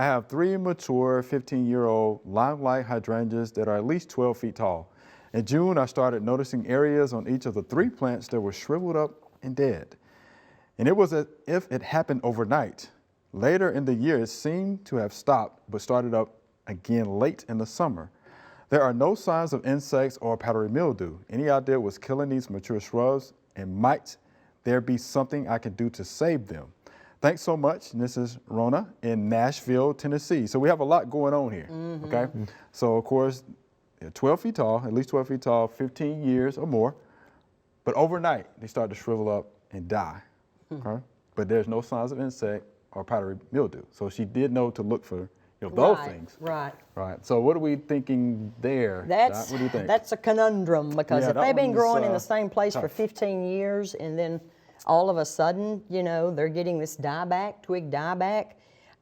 I have 3 mature 15-year-old Limelight hydrangeas that are at least 12 feet tall. In June, I started noticing areas on each of the 3 plants that were shriveled up and dead. And it was as if it happened overnight. Later in the year, it seemed to have stopped, but started up again late in the summer. There are no signs of insects or powdery mildew. Any idea what's killing these mature shrubs, and might there be something I can do to save them? Thanks so much. And this is Rona in Nashville, Tennessee. So we have a lot going on here, okay? So of course, they're 12 feet tall, at least 12 feet tall, 15 years or more. But overnight, they start to shrivel up and die, okay? But there's no signs of insect or powdery mildew. So she did know to look for those things. Right. So what are we thinking there? What do you think? That's a conundrum, because if they've been growing in the same place for 15 years and then all of a sudden, they're getting this twig dieback,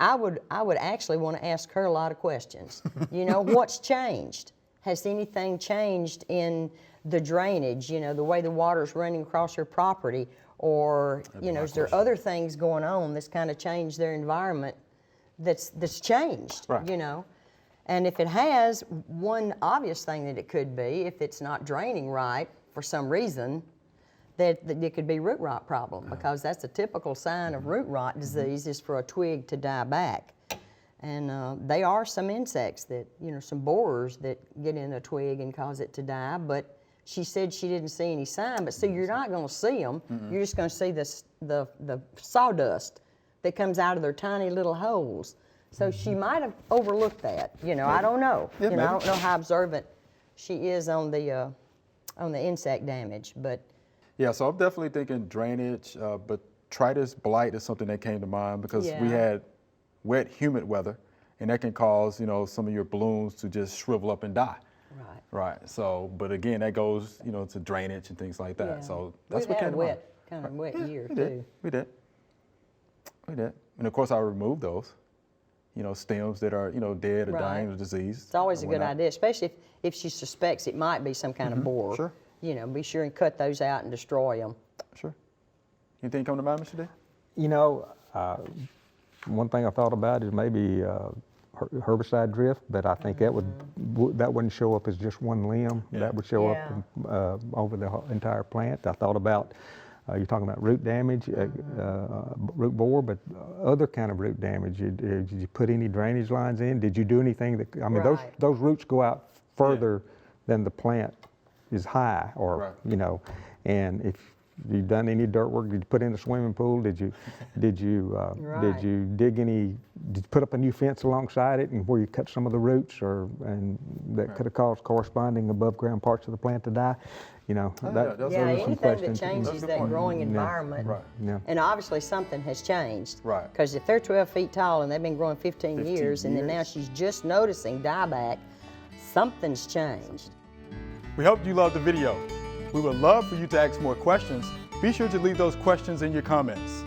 I would actually want to ask her a lot of questions. What's changed? Has anything changed in the drainage, the way the water's running across her property? Or, is there other things going on that's kind of changed their environment that's changed, And if it has, one obvious thing that it could be, if it's not draining right for some reason, that it could be root rot problem, because that's a typical sign of root rot disease, is for a twig to die back. And they are some insects that, some borers that get in a twig and cause it to die, but she said she didn't see any sign. But see, you're not going to see them. You're just going to see the sawdust that comes out of their tiny little holes. So she might have overlooked that. I don't know. I don't know how observant she is on the insect damage, but. Yeah, so I'm definitely thinking drainage, but Tritus blight is something that came to mind, because we had wet, humid weather, and that can cause, some of your blooms to just shrivel up and die. Right. So, but again, that goes, to drainage and things like that. Yeah. So that's what came to mind. Kind of wet year too. We did. And of course, I removed those, stems that are, dead or dying or diseased. It's always a good idea, especially if she suspects it might be some kind of borer. Sure. Be sure and cut those out and destroy them. Sure. Anything come to mind, Mr. Day? One thing I thought about is maybe herbicide drift, but I think that wouldn't show up as just one limb. That would show up over the entire plant. I thought about, you're talking about root damage, root borer, but other kind of root damage. Did you put any drainage lines in? Did you do anything that, those roots go out further than the plant is high, or and if you've done any dirt work, did you put in a swimming pool? Did you dig any? Did you put up a new fence alongside it, and where you cut some of the roots, and that could have caused corresponding above ground parts of the plant to die? Anything that changes that growing environment, and obviously something has changed. Because if they're 12 feet tall and they've been growing 15 years, and then now she's just noticing dieback, something's changed. We hope you loved the video. We would love for you to ask more questions. Be sure to leave those questions in your comments.